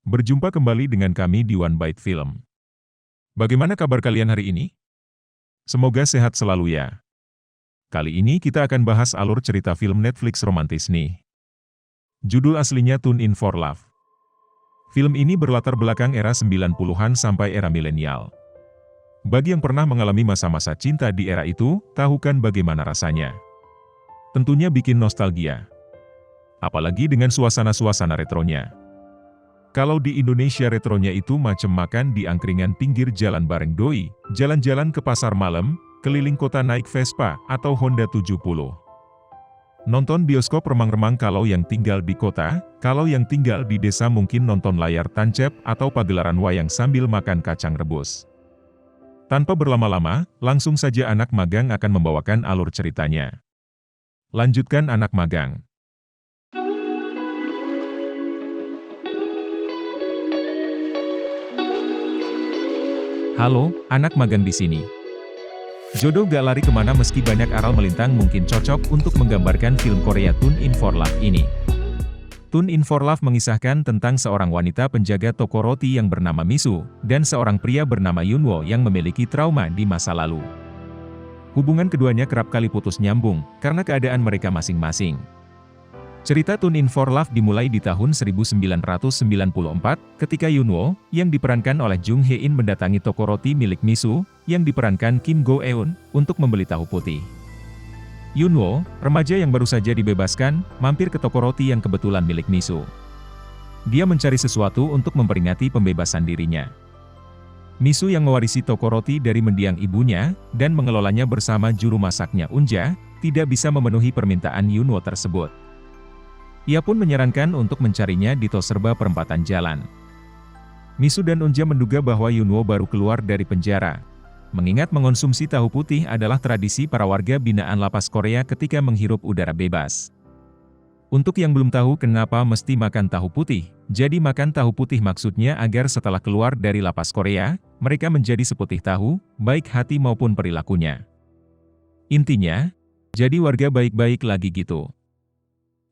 Berjumpa kembali dengan kami di One Bite Film. Bagaimana kabar kalian hari ini? Semoga sehat selalu ya. Kali ini kita akan bahas alur cerita film Netflix romantis nih. Judul aslinya Tune In For Love. Film ini berlatar belakang era 90-an sampai era milenial. Bagi yang pernah mengalami masa-masa cinta di era itu, tahu kan bagaimana rasanya? Tentunya bikin nostalgia. Apalagi dengan suasana-suasana retronya. Kalau di Indonesia retronya itu macam makan di angkringan pinggir jalan bareng doi, jalan-jalan ke pasar malam, keliling kota naik Vespa atau Honda 70. Nonton bioskop remang-remang kalau yang tinggal di kota, kalau yang tinggal di desa mungkin nonton layar tancap atau pagelaran wayang sambil makan kacang rebus. Tanpa berlama-lama, langsung saja anak magang akan membawakan alur ceritanya. Lanjutkan anak magang. Halo, anak magang di sini. Jodoh gak lari kemana meski banyak aral melintang mungkin cocok untuk menggambarkan film Korea Tune In For Love ini. Tune In For Love mengisahkan tentang seorang wanita penjaga toko roti yang bernama Misu, dan seorang pria bernama Yunwo yang memiliki trauma di masa lalu. Hubungan keduanya kerap kali putus nyambung, karena keadaan mereka masing-masing. Cerita Tune In For Love dimulai di tahun 1994, ketika Yunwo, yang diperankan oleh Jung Hae-in mendatangi toko roti milik Misu, yang diperankan Kim Go Eun, untuk membeli tahu putih. Yunwo, remaja yang baru saja dibebaskan, mampir ke toko roti yang kebetulan milik Misu. Dia mencari sesuatu untuk memperingati pembebasan dirinya. Misu yang mewarisi toko roti dari mendiang ibunya, dan mengelolanya bersama juru masaknya Unja, tidak bisa memenuhi permintaan Yunwo tersebut. Ia pun menyarankan untuk mencarinya di Toserba perempatan jalan. Misu dan Unja menduga bahwa Yunwo baru keluar dari penjara. Mengingat mengonsumsi tahu putih adalah tradisi para warga binaan lapas Korea ketika menghirup udara bebas. Untuk yang belum tahu kenapa mesti makan tahu putih, jadi makan tahu putih maksudnya agar setelah keluar dari lapas Korea, mereka menjadi seputih tahu, baik hati maupun perilakunya. Intinya, jadi warga baik-baik lagi gitu.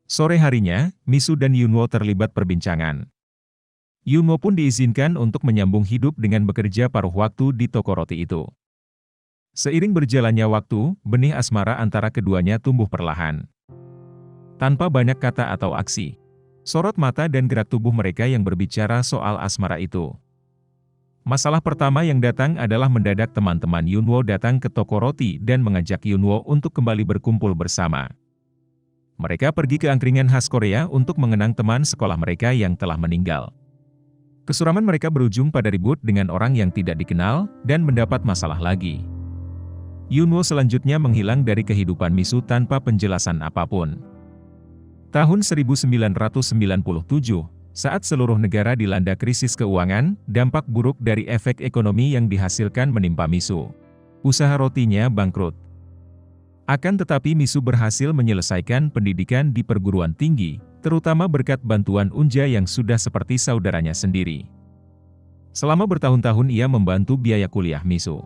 Sore harinya, Misu dan Yunwo terlibat perbincangan. Yunwo pun diizinkan untuk menyambung hidup dengan bekerja paruh waktu di toko roti itu. Seiring berjalannya waktu, benih asmara antara keduanya tumbuh perlahan. Tanpa banyak kata atau aksi. Sorot mata dan gerak tubuh mereka yang berbicara soal asmara itu. Masalah pertama yang datang adalah mendadak teman-teman Yunwo datang ke toko roti dan mengajak Yunwo untuk kembali berkumpul bersama. Mereka pergi ke angkringan khas Korea untuk mengenang teman sekolah mereka yang telah meninggal. Kesuraman mereka berujung pada ribut dengan orang yang tidak dikenal, dan mendapat masalah lagi. Yunwo selanjutnya menghilang dari kehidupan Misu tanpa penjelasan apapun. Tahun 1997, saat seluruh negara dilanda krisis keuangan, dampak buruk dari efek ekonomi yang dihasilkan menimpa Misu. Usaha rotinya bangkrut. Akan tetapi Misu berhasil menyelesaikan pendidikan di perguruan tinggi, terutama berkat bantuan Unja yang sudah seperti saudaranya sendiri. Selama bertahun-tahun ia membantu biaya kuliah Misu.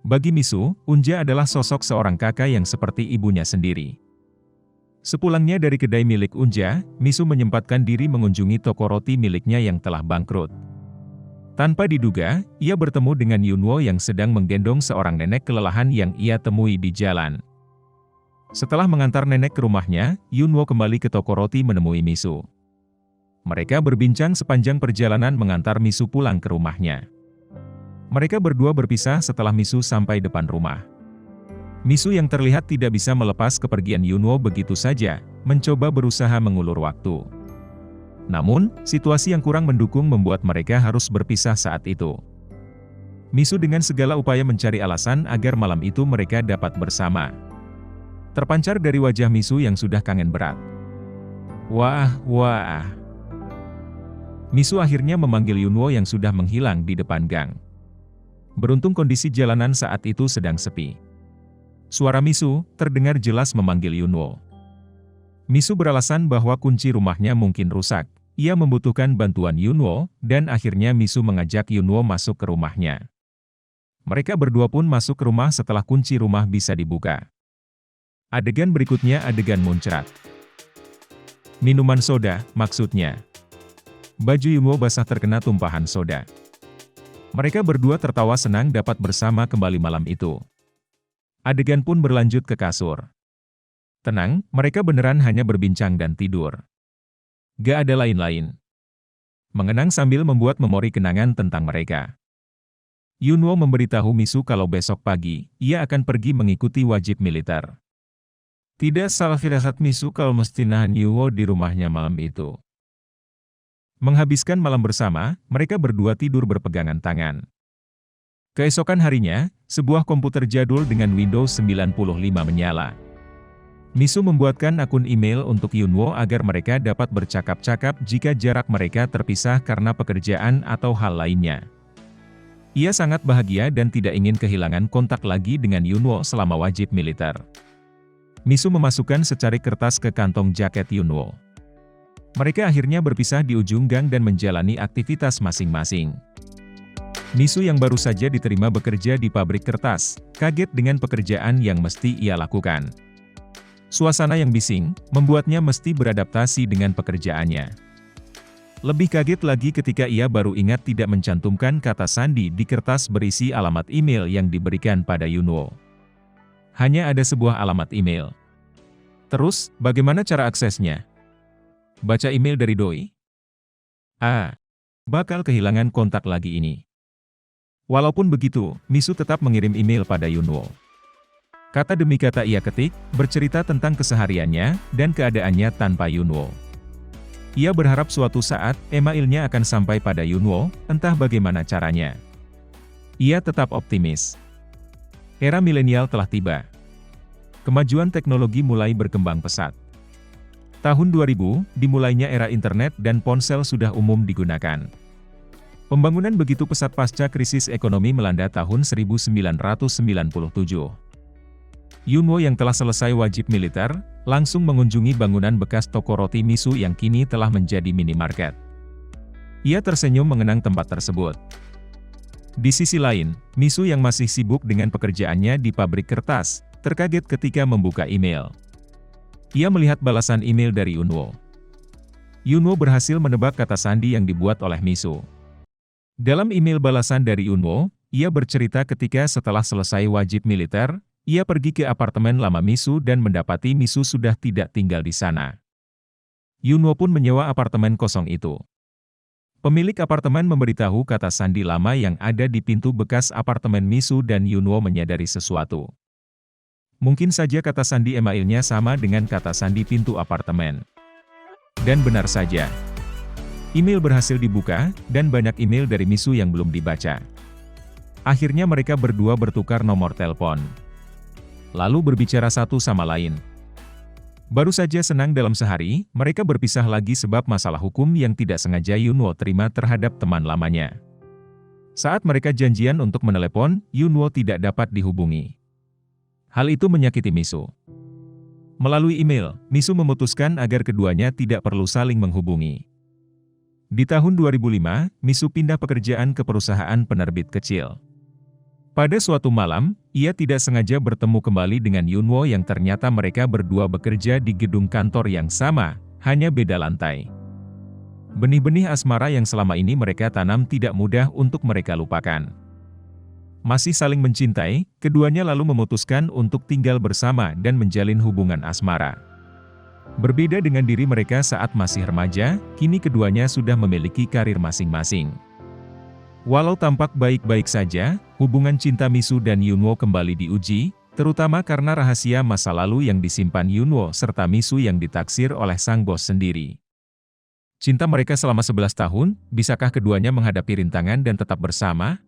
Bagi Misu, Unja adalah sosok seorang kakak yang seperti ibunya sendiri. Sepulangnya dari kedai milik Unja, Misu menyempatkan diri mengunjungi toko roti miliknya yang telah bangkrut. Tanpa diduga, ia bertemu dengan Yunwo yang sedang menggendong seorang nenek kelelahan yang ia temui di jalan. Setelah mengantar nenek ke rumahnya, Yunwo kembali ke toko roti menemui Misu. Mereka berbincang sepanjang perjalanan mengantar Misu pulang ke rumahnya. Mereka berdua berpisah setelah Misu sampai depan rumah. Misu yang terlihat tidak bisa melepas kepergian Yunwo begitu saja, mencoba berusaha mengulur waktu. Namun, situasi yang kurang mendukung membuat mereka harus berpisah saat itu. Misu dengan segala upaya mencari alasan agar malam itu mereka dapat bersama. Terpancar dari wajah Misu yang sudah kangen berat. Wah. Misu akhirnya memanggil Yunwo yang sudah menghilang di depan gang. Beruntung kondisi jalanan saat itu sedang sepi. Suara Misu terdengar jelas memanggil Yunwo. Misu beralasan bahwa kunci rumahnya mungkin rusak. Ia membutuhkan bantuan Yunwo, dan akhirnya Misu mengajak Yunwo masuk ke rumahnya. Mereka berdua pun masuk ke rumah setelah kunci rumah bisa dibuka. Adegan berikutnya adegan muncrat. Minuman soda, maksudnya. Baju Yunwo basah terkena tumpahan soda. Mereka berdua tertawa senang dapat bersama kembali malam itu. Adegan pun berlanjut ke kasur. Tenang, mereka beneran hanya berbincang dan tidur. Gak ada lain-lain. Mengenang sambil membuat memori kenangan tentang mereka. Yunwo memberitahu Misu kalau besok pagi, ia akan pergi mengikuti wajib militer. Tidak salah firasat Misu kalau mesti nahan Yunwo di rumahnya malam itu. Menghabiskan malam bersama, mereka berdua tidur berpegangan tangan. Keesokan harinya, sebuah komputer jadul dengan Windows 95 menyala. Misu membuatkan akun email untuk Yunwo agar mereka dapat bercakap-cakap jika jarak mereka terpisah karena pekerjaan atau hal lainnya. Ia sangat bahagia dan tidak ingin kehilangan kontak lagi dengan Yunwo selama wajib militer. Misu memasukkan secari kertas ke kantong jaket Yunwo. Mereka akhirnya berpisah di ujung gang dan menjalani aktivitas masing-masing. Misu yang baru saja diterima bekerja di pabrik kertas, kaget dengan pekerjaan yang mesti ia lakukan. Suasana yang bising, membuatnya mesti beradaptasi dengan pekerjaannya. Lebih kaget lagi ketika ia baru ingat tidak mencantumkan kata sandi di kertas berisi alamat email yang diberikan pada Yunwo. Hanya ada sebuah alamat email. Terus, bagaimana cara aksesnya? Baca email dari doi? Bakal kehilangan kontak lagi ini. Walaupun begitu, Misu tetap mengirim email pada Yunwo. Kata demi kata ia ketik, bercerita tentang kesehariannya, dan keadaannya tanpa Yunwo. Ia berharap suatu saat, emailnya akan sampai pada Yunwo, entah bagaimana caranya. Ia tetap optimis. Era milenial telah tiba. Kemajuan teknologi mulai berkembang pesat. Tahun 2000, dimulainya era internet dan ponsel sudah umum digunakan. Pembangunan begitu pesat pasca krisis ekonomi melanda tahun 1997. Yunwo yang telah selesai wajib militer, langsung mengunjungi bangunan bekas toko roti Misu yang kini telah menjadi minimarket. Ia tersenyum mengenang tempat tersebut. Di sisi lain, Misu yang masih sibuk dengan pekerjaannya di pabrik kertas, terkaget ketika membuka email. Ia melihat balasan email dari Yunwo. Yunwo berhasil menebak kata sandi yang dibuat oleh Misu. Dalam email balasan dari Yunwo, ia bercerita ketika setelah selesai wajib militer, ia pergi ke apartemen lama Misu dan mendapati Misu sudah tidak tinggal di sana. Yunwo pun menyewa apartemen kosong itu. Pemilik apartemen memberitahu kata sandi lama yang ada di pintu bekas apartemen Misu dan Yunwo menyadari sesuatu. Mungkin saja kata sandi emailnya sama dengan kata sandi pintu apartemen. Dan benar saja. Email berhasil dibuka, dan banyak email dari Misu yang belum dibaca. Akhirnya mereka berdua bertukar nomor telepon. Lalu berbicara satu sama lain. Baru saja senang dalam sehari, mereka berpisah lagi sebab masalah hukum yang tidak sengaja Yunwo terima terhadap teman lamanya. Saat mereka janjian untuk menelepon, Yunwo tidak dapat dihubungi. Hal itu menyakiti Misu. Melalui email, Misu memutuskan agar keduanya tidak perlu saling menghubungi. Di tahun 2005, Misu pindah pekerjaan ke perusahaan penerbit kecil. Pada suatu malam, ia tidak sengaja bertemu kembali dengan Yunwo yang ternyata mereka berdua bekerja di gedung kantor yang sama, hanya beda lantai. Benih-benih asmara yang selama ini mereka tanam tidak mudah untuk mereka lupakan. Masih saling mencintai, keduanya lalu memutuskan untuk tinggal bersama dan menjalin hubungan asmara. Berbeda dengan diri mereka saat masih remaja, kini keduanya sudah memiliki karir masing-masing. Walau tampak baik-baik saja, hubungan cinta Misu dan Yunwo kembali diuji, terutama karena rahasia masa lalu yang disimpan Yunwo serta Misu yang ditaksir oleh sang bos sendiri. Cinta mereka selama 11 tahun, bisakah keduanya menghadapi rintangan dan tetap bersama?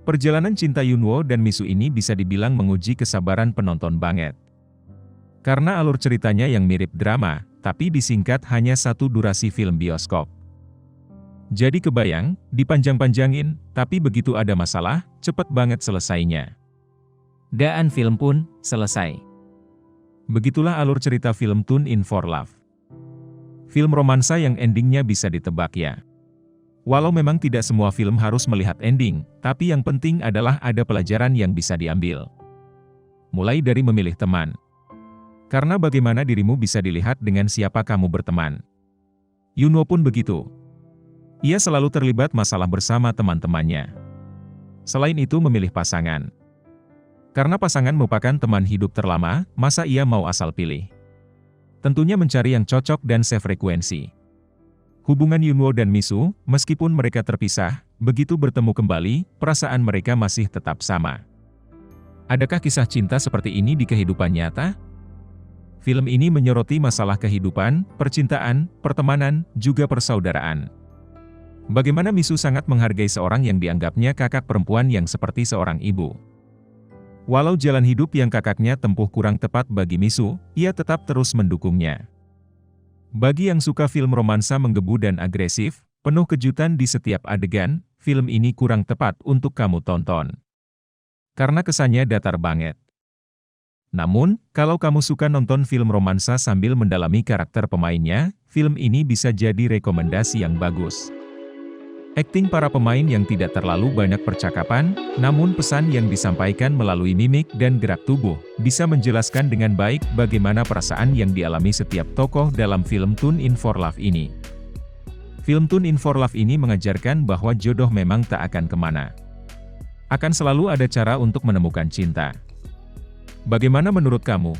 Perjalanan cinta Yunwo dan Misu ini bisa dibilang menguji kesabaran penonton banget. Karena alur ceritanya yang mirip drama, tapi disingkat hanya satu durasi film bioskop. Jadi kebayang, dipanjang-panjangin, tapi begitu ada masalah, cepet banget selesainya. Dan film pun selesai. Begitulah alur cerita film Tune in for Love. Film romansa yang endingnya bisa ditebak ya. Walau memang tidak semua film harus melihat ending, tapi yang penting adalah ada pelajaran yang bisa diambil. Mulai dari memilih teman. Karena bagaimana dirimu bisa dilihat dengan siapa kamu berteman. Yunwo pun begitu. Ia selalu terlibat masalah bersama teman-temannya. Selain itu memilih pasangan. Karena pasangan merupakan teman hidup terlama, masa ia mau asal pilih? Tentunya mencari yang cocok dan sefrekuensi. Hubungan Yunwoo dan Misu, meskipun mereka terpisah, begitu bertemu kembali, perasaan mereka masih tetap sama. Adakah kisah cinta seperti ini di kehidupan nyata? Film ini menyoroti masalah kehidupan, percintaan, pertemanan, juga persaudaraan. Bagaimana Misu sangat menghargai seorang yang dianggapnya kakak perempuan yang seperti seorang ibu. Walau jalan hidup yang kakaknya tempuh kurang tepat bagi Misu, ia tetap terus mendukungnya. Bagi yang suka film romansa menggebu dan agresif, penuh kejutan di setiap adegan, film ini kurang tepat untuk kamu tonton. Karena kesannya datar banget. Namun, kalau kamu suka nonton film romansa sambil mendalami karakter pemainnya, film ini bisa jadi rekomendasi yang bagus. Akting para pemain yang tidak terlalu banyak percakapan, namun pesan yang disampaikan melalui mimik dan gerak tubuh, bisa menjelaskan dengan baik bagaimana perasaan yang dialami setiap tokoh dalam film Tune in for Love ini. Film Tune in for Love ini mengajarkan bahwa jodoh memang tak akan kemana. Akan selalu ada cara untuk menemukan cinta. Bagaimana menurut kamu?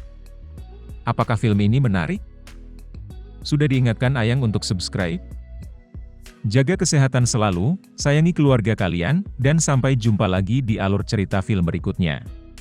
Apakah film ini menarik? Sudah diingatkan Ayang untuk subscribe? Jaga kesehatan selalu, sayangi keluarga kalian, dan sampai jumpa lagi di alur cerita film berikutnya.